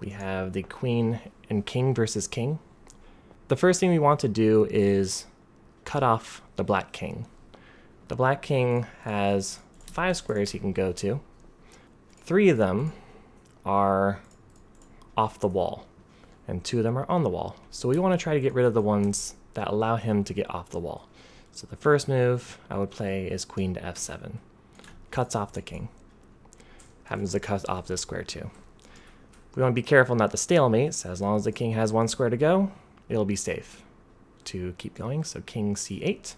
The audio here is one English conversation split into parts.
We have the queen and king versus king. The first thing we want to do is cut off the black king. The black king has 5 squares he can go to. 3 of them are off the wall, and 2 of them are on the wall. So we want to try to get rid of the ones that allow him to get off the wall. So the first move I would play is queen to f7. Cuts off the king. Happens to cut off this square too. We want to be careful not to stalemate, so as long as the king has 1 square to go, it'll be safe to keep going. So king c8.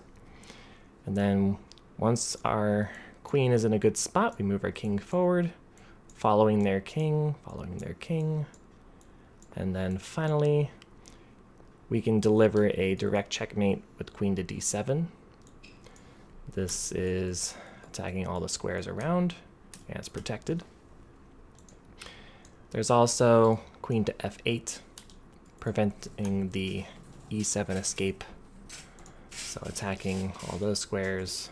And then once our queen is in a good spot, we move our king forward, following their king, and then finally we can deliver a direct checkmate with queen to d7. This is attacking all the squares around, and it's protected. There's also queen to f8, preventing the e7 escape. So attacking all those squares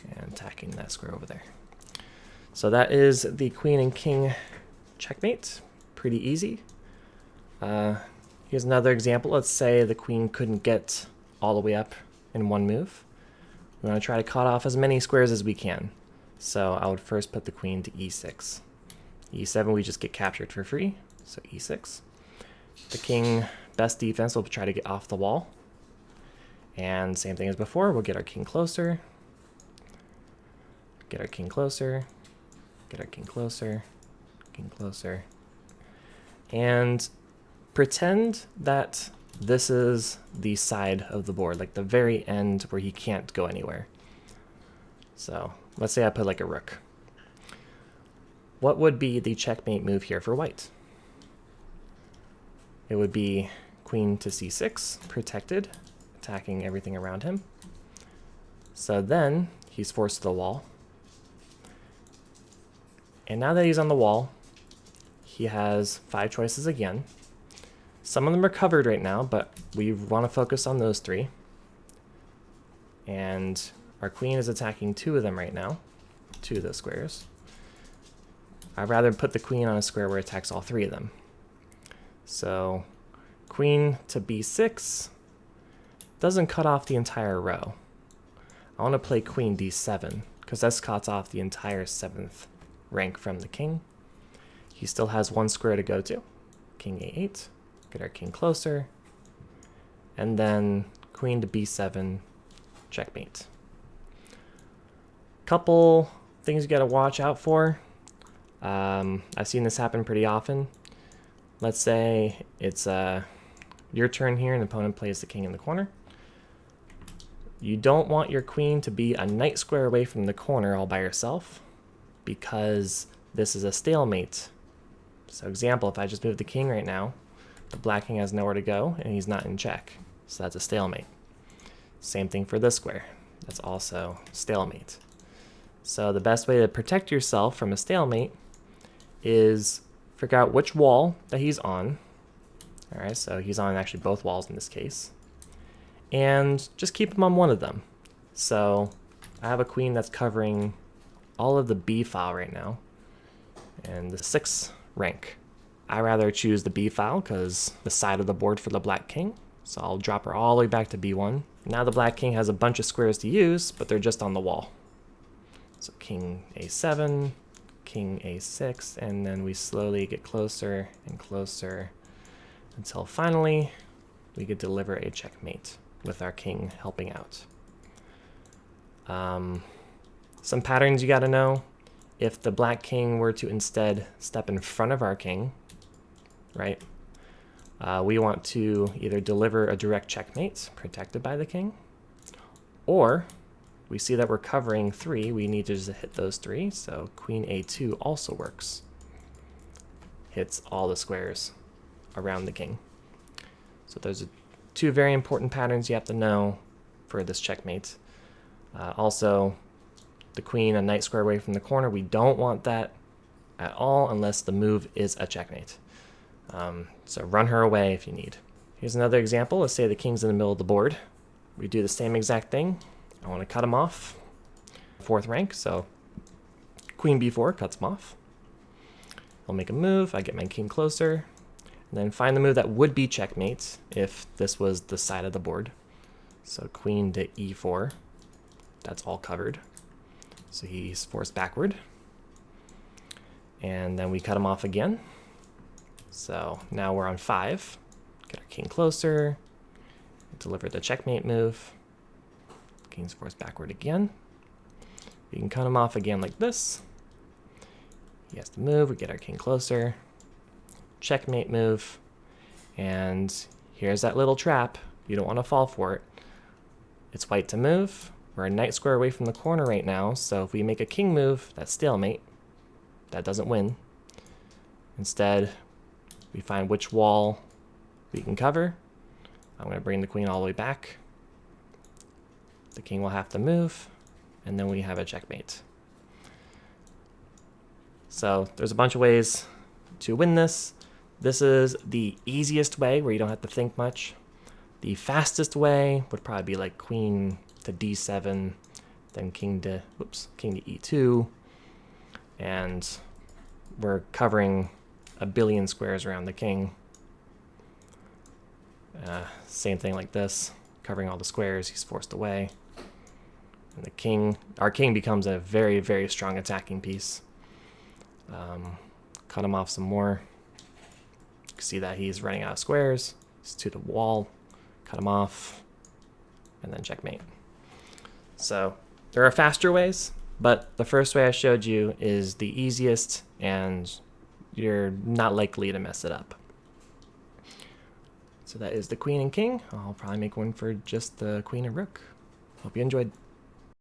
and attacking that square over there. So that is the queen and king checkmate. Pretty easy. Here's another example. Let's say the queen couldn't get all the way up in one move. We want to try to cut off as many squares as we can. So I would first put the queen to e6. e7 we just get captured for free, so e6. The king, best defense, will try to get off the wall. And same thing as before, we'll get our king closer, get our king closer, get our king closer, king closer, and pretend that this is the side of the board, like the very end where he can't go anywhere. So let's say I put like a rook. What would be the checkmate move here for white? It would be queen to c6, protected, attacking everything around him. So then he's forced to the wall. And now that he's on the wall, he has 5 choices again. Some of them are covered right now, but we want to focus on those 3. And our queen is attacking 2 of them right now, 2 of those squares. I'd rather put the queen on a square where it attacks all 3 of them. So queen to b6 doesn't cut off the entire row. I want to play queen d7 because that cuts off the entire 7th rank from the king. He still has 1 square to go to. King a8, get our king closer, and then queen to b7, checkmate. Couple things you got to watch out for. I've seen this happen pretty often. Let's say it's your turn here and the opponent plays the king in the corner. You don't want your queen to be a knight square away from the corner all by herself, because this is a stalemate. So example, if I just move the king right now, the black king has nowhere to go and he's not in check. So that's a stalemate. Same thing for this square. That's also stalemate. So the best way to protect yourself from a stalemate is figure out which wall that he's on. All right, so he's on actually both walls in this case. And just keep him on one of them. So I have a queen that's covering all of the B file right now, and the 6th rank. I rather choose the B file because the side of the board for the black king. So I'll drop her all the way back to B1. Now the black king has a bunch of squares to use, but they're just on the wall. So king a7, king a6, and then we slowly get closer and closer until finally we could deliver a checkmate with our king helping out. Some patterns you got to know. If the black king were to instead step in front of our king, right, we want to either deliver a direct checkmate protected by the king, or we see that we're covering 3, we need to just hit those 3, so queen a2 also works. Hits all the squares around the king. So those are 2 very important patterns you have to know for this checkmate. Also, the queen a knight square away from the corner, we don't want that at all unless the move is a checkmate. So run her away if you need. Here's another example. Let's say the king's in the middle of the board. We do the same exact thing. I want to cut him off. 4th rank, so queen b4 cuts him off. we'll make a move. I get my king closer. And then find the move that would be checkmate if this was the side of the board. So queen to e4. That's all covered. So he's forced backward. And then we cut him off again. So now we're on 5. Get our king closer. Deliver the checkmate move. King's forced backward again. We can cut him off again like this. He has to move. We get our king closer. Checkmate move. And here's that little trap. You don't want to fall for it. It's white to move. We're a knight square away from the corner right now, so if we make a king move, that's stalemate. That doesn't win. Instead, we find which wall we can cover. I'm going to bring the queen all the way back. The king will have to move, and then we have a checkmate. So there's a bunch of ways to win this. This is the easiest way where you don't have to think much. The fastest way would probably be like queen to d7, then king to e2, and we're covering a billion squares around the king. Same thing like this, covering all the squares. He's forced away, and the king, our king, becomes a very, very strong attacking piece. Cut him off some more. You can see that he's running out of squares. He's to the wall. Cut him off, and then checkmate. So there are faster ways, but the first way I showed you is the easiest, and you're not likely to mess it up. So that is the queen and king. I'll probably make one for just the queen and rook. Hope you enjoyed.